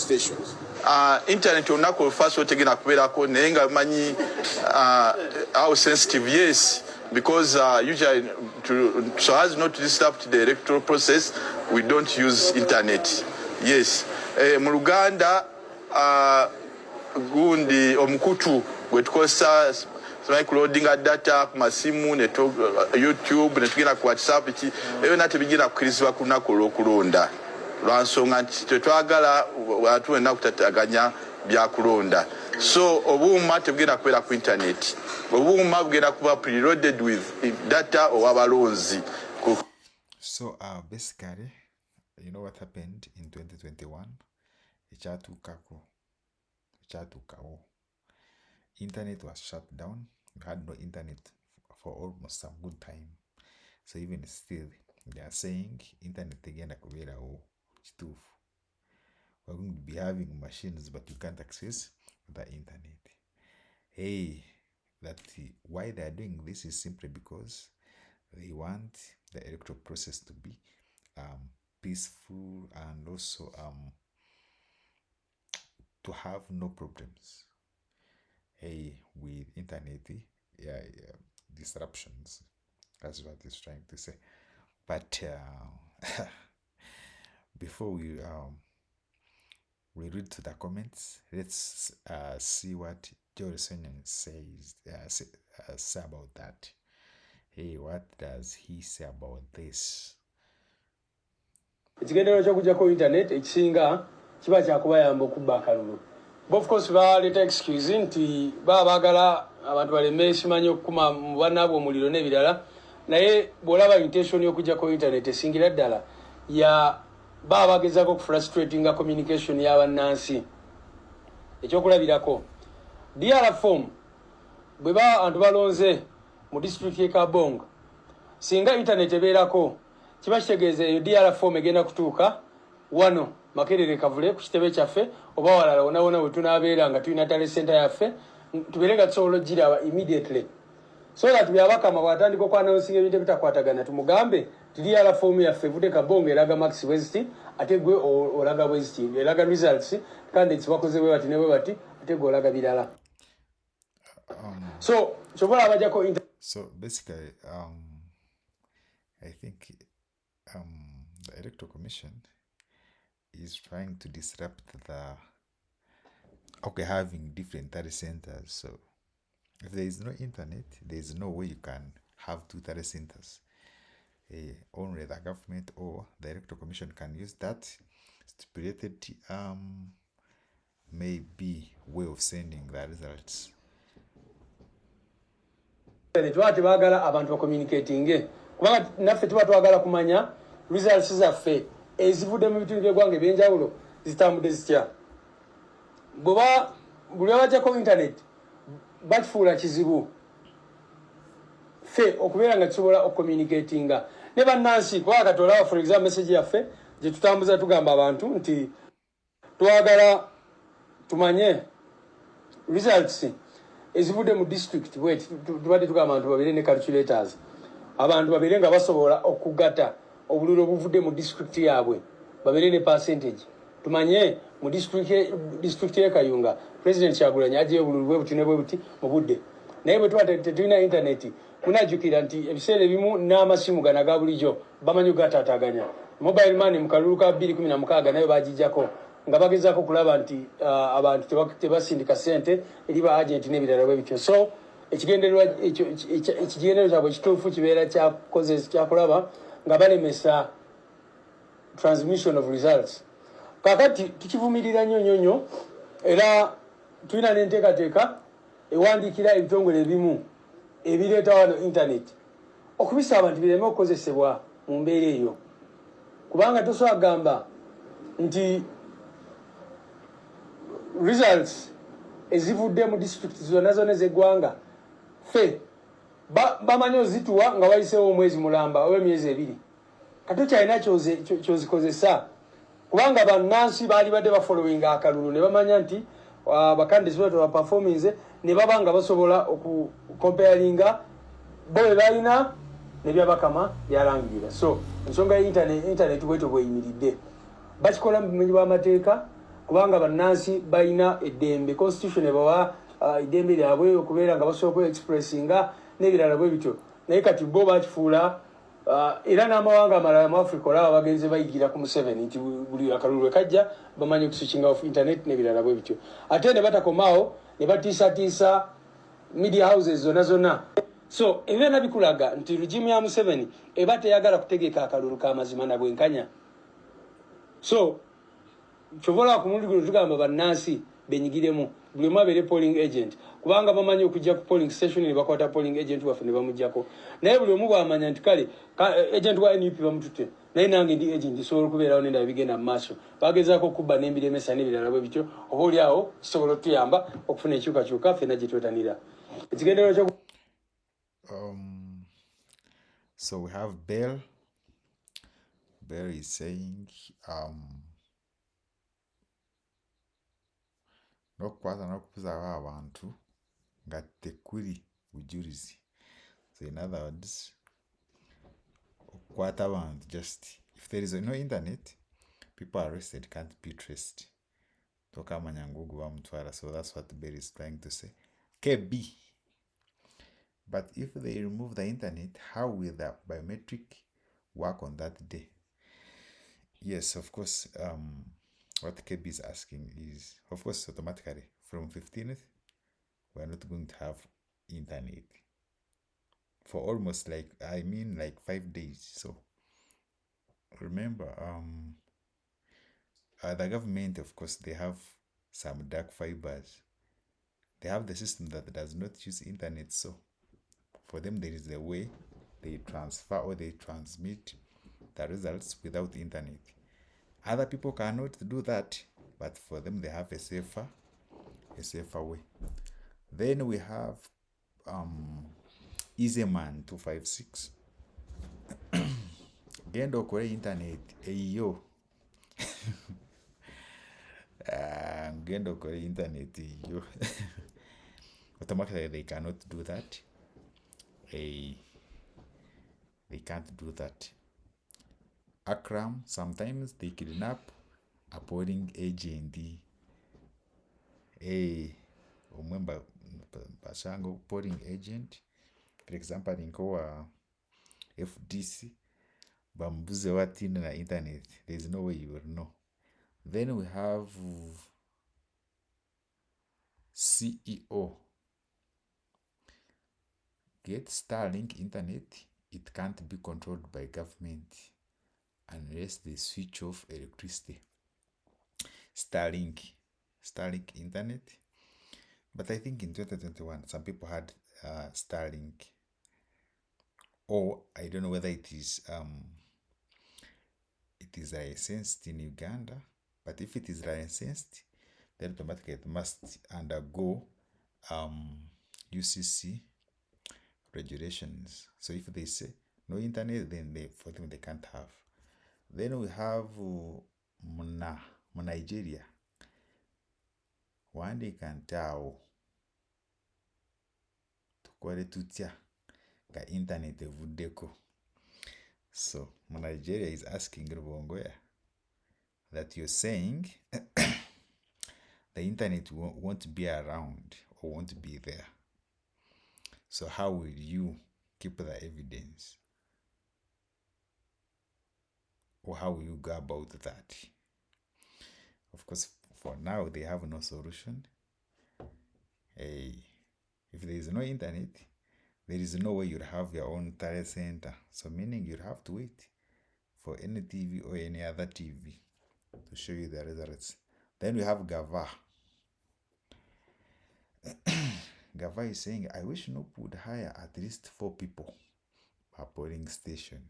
stations? Internet olunaku olufaasi otegenda kubeerako naye nga manyi how sensitive, yes, because usually so as not to disrupt the electoral process, we don't use internet. Yes. Mu Luganda gundi omukutu gwe tukozesa loadinga data ku masimu ne YouTube ne tugenda ku WhatsApp eyo nate bigenda kukirizibwa ku lunaku olw'okulonda lwansonga nti tetwagala watu wena kutataganya bya kulonda. So obuuma tebugenda kubeera ku internet, obuuma bugenda kuba preloaded with data owabalonzi. So basically, you know what happened in 2021? Ekyatuukawo. Internet was shut down. We had no internet for almost some good time. So even still, they are saying internet again kubeerawo kituufu. We're going to be having machines, but you can't access the internet. Hey, why they are doing this is simply because they want the electoral process to be peaceful and also to have no problems. Hey, with internet, disruptions. That's what it's trying to say. But before we read to the comments, let's see what Jordan says say about that. Hey, what does he say about this? Ekigendero ky'okujjako internet ekisinga kiba kyakubayamba okubba akalulu. Of course baleeta excuse nti baagala abantu baleme simanyi okukuma mu bannaabwe omuliro n'ebirala, naye bw'olaba intention y'okujjako internet esingira ddala ya bagezaako okufrustratinga communication y'abannansi. Ekyokulabirako DR form bwe abantu balonze mu district y'e Kabongo, singa internet ebeerako kiba kitegeeza eyo DR form egenda kutuuka wano Makerere Kavule ku kitebe kyaffe oba walala wona we tunaabeera nga tulina tale center yaffe tubeere nga tusobola ogiraba immediately, so that byabakama bw'atandika okwanawunsinga ebintu ebitakwatagana tumugambe DR form yaffe evudde Kabongo eraga Max West ate gwe olaga West eraga results kandi ekibakoze bwe bati ne bwe bati ate gwe olaga birala. So basically I think the Electoral Commission is trying to disrupt having different data centers. So if there is no internet, there is no way you can have two data centers. Only the government or the Electoral Commission can use that stipulated maybe way of sending the results. Twati bagala abantu communicating kubanga naffe tuba twagala kumanya results zaffe ezivudde mu bitundu by'eggwanga ebyenjawulo zitambudde zitya. Bw'oba buli abajjako internet bakifuula kizibu ffe okubeera nga tusobola okucommunicatinga ne bannansi kubanga kati olaba for example message yaffe gye tutambuza tugamba abantu nti twagala tumanye results ezivudde mu district bweti tubadde tugamba abantu babeere ne calculators, abantu babeere nga basobola okugata obululu obuvudde mu district yaabwe babeere ne percentage tumanye mu district ye Kayunga President Kyagulanyi agiye obululu bwe buti ne bwe buti mu budde, naye bwe tuba tetulina internet munajjukira nti ebiseera ebimu n'amasimu gana ga bulijjo bamanyi ogataataganya. Mobile money mu kalulu ka 2016 nayo bagijjako nga bagezaako okulaba nti abantu tebasindika ssente eri ba agent n'ebirala bwe bityo. So ekigendero kyabwe ekituufu kibeera kyakulaba nga balemesa transmission of results. Kakati tukivumirira nnyo era tulina n'enteekateeka ewandiikira ebitongole ebimu ebireeta wano internet okubisa abantu bireme okukozesebwa mu mbeera eyo, kubanga tosobola kugamba nti results ezivudde mu district zonna ez'eggwanga ffe bamanyi ozituwa nga wayiseewo omwezi mulamba oba emyezi ebiri kati kyalina kyozikozesa, kubanga bannansi baali badde bafollowinga akalulu ne bamanya nti bakandidate bwe baperforminze ne baba nga basobola okucomparinga bo bwe balina ne byabakama byalangirira. So ensonga ya internet bwetyo bweyimiridde bakikola mu bumenyi bw'amateeka kubanga bannansi balina eddembe constitution ebawa eddembe lyabwe okubeera nga basobola okwe-expressinga n'ebirala bwe bityo naye kati bo bakifuula era n'amawanga amalala mu Africa olaba bagenze bayigira ku Museveni nti buli akalulu lwe kajja bamanyi okuswitchinga off internet n'ebirala bwe bityo ate ne batakomaawo ne batiisatiisa media houses zonna so ebyonna bikulaga nti regime ya Museveni eba teyagala kutegeka akalulu k'amazima na bwenkanya so chovola ku mulundi guno tugamba bannansi benyigiremu buli omu abeere polling agent kubanga bamanyi okujja ku polling station ne bakwata polling agent waffe ne bamujjako naye buli omu bwamanya nti kale agent wa NUP bamutute naye nange ndi agent nsobola okubeerawo nendaba bigenda mu maaso bagezaako okubba n'embiremesa n'ebirala bwe bityo oba oli awo kisobola otuyamba okufuna ekyukakyuka ffenna gye twetanira ekigendero kyo so we have Bell is saying nokukwata n'okubuzaho abantu nga tekuli bujulizi. So in other words, okukwata abantu just if there is no internet, people arrested can't be traced. Tokamanya ngugu bamutwala. So that's what Berry is trying to say. KB. But if they remove the internet, how will the biometric work on that day? Yes, of course. What KB is asking is, of course, automatically from 15th, we are not going to have internet for almost like 5 days. So remember, the government, of course, they have some dark fibers. They have the system that does not use internet. So for them, there is a way they transfer or they transmit the results without internet. Other people cannot do that, but for them they have a safer way. Then we have Easyman 256. Gendo kore internet eyo. Gendo kore internet eyo. Automatically they cannot do that. They can't do that. Akram, sometimes they kidnap a polling agent. Remember, Bashango polling agent, for example, in Koa FDC, Bambuze watin na internet. There's no way you will know. Then we have CEO. Get Starlink internet. It can't be controlled by government unless they switch off electricity. Starlink internet. But I think in 2021, some people had Starlink. Or I don't know whether it is licensed in Uganda. But if it is licensed, then automatically it must undergo UCC regulations. So if they say no internet, then for them they can't have. Then we have Nigeria. Wande kantao tukwale tutya ga internet evudeko. So Nigeria is asking Rubongoya that you're saying the internet won't be around or won't be there. So how will you keep the evidence? Or how will you go about that? Of course, for now, they have no solution. If there is no internet, there is no way you'll have your own talent center. So meaning you'll have to wait for any TV or any other TV to show you the results. Then we have Gava. Gava is saying, I wish Noop would hire at least 4 people per polling station.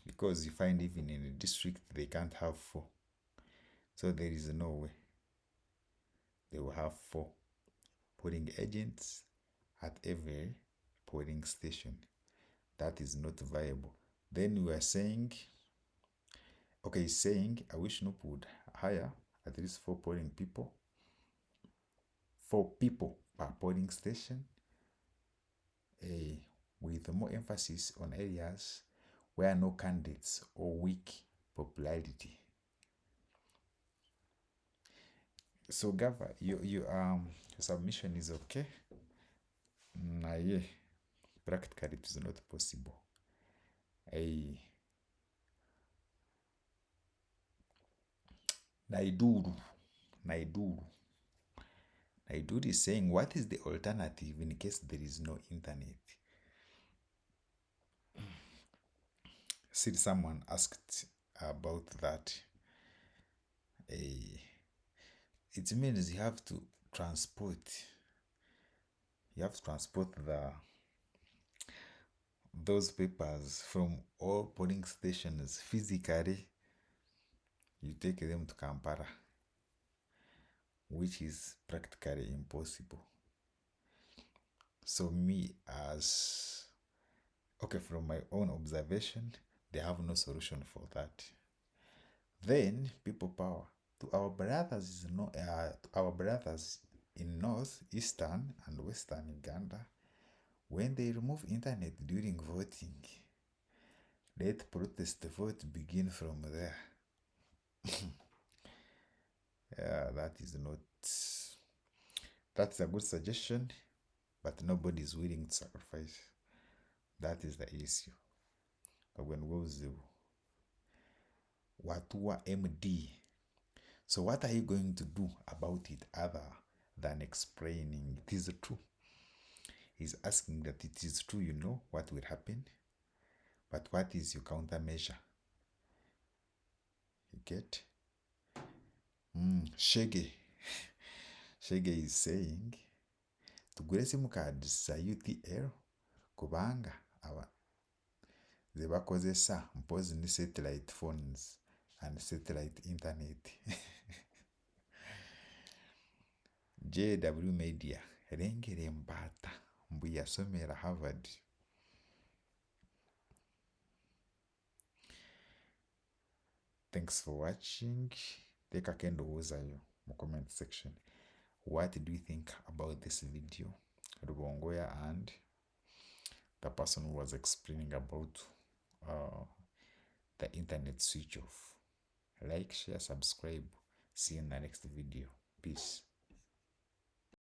Because you find even in a district they can't have 4. So there is no way they will have 4 polling agents at every polling station. That is not viable. Then we are saying, okay, saying I wish Noop would hire at least 4 polling people, 4 people per polling station, with more emphasis on areas where no candidates or weak popularity. So Gava, your submission is okay. Yeah, practically it is not possible. Naiduru is saying, what is the alternative in case there is no internet? See, someone asked about that. It means you have to transport those papers from all polling stations physically. You take them to Kampala, which is practically impossible. So from my own observation, they have no solution for that. Then people power to our brothers in North, Eastern, and Western Uganda. When they remove internet during voting, let protest vote begin from there. That's a good suggestion, but nobody is willing to sacrifice. That is the issue. When Watua MD. So what are you going to do about it other than explaining it is true? He's asking that it is true, you know what will happen, but what is your countermeasure? You get? Shege is saying tugure simu cards za UTL kubanga ze bakozesa mpozi ni satellite phones and satellite internet. JW Media rengere mbata mbu yasomera Harvard. Thanks for watching. Teka kendo uzayo mu comment section. What do you think about this video? Rubongoya and the person who was explaining about the internet switch off. Like, share, subscribe. See you in the next video. Peace.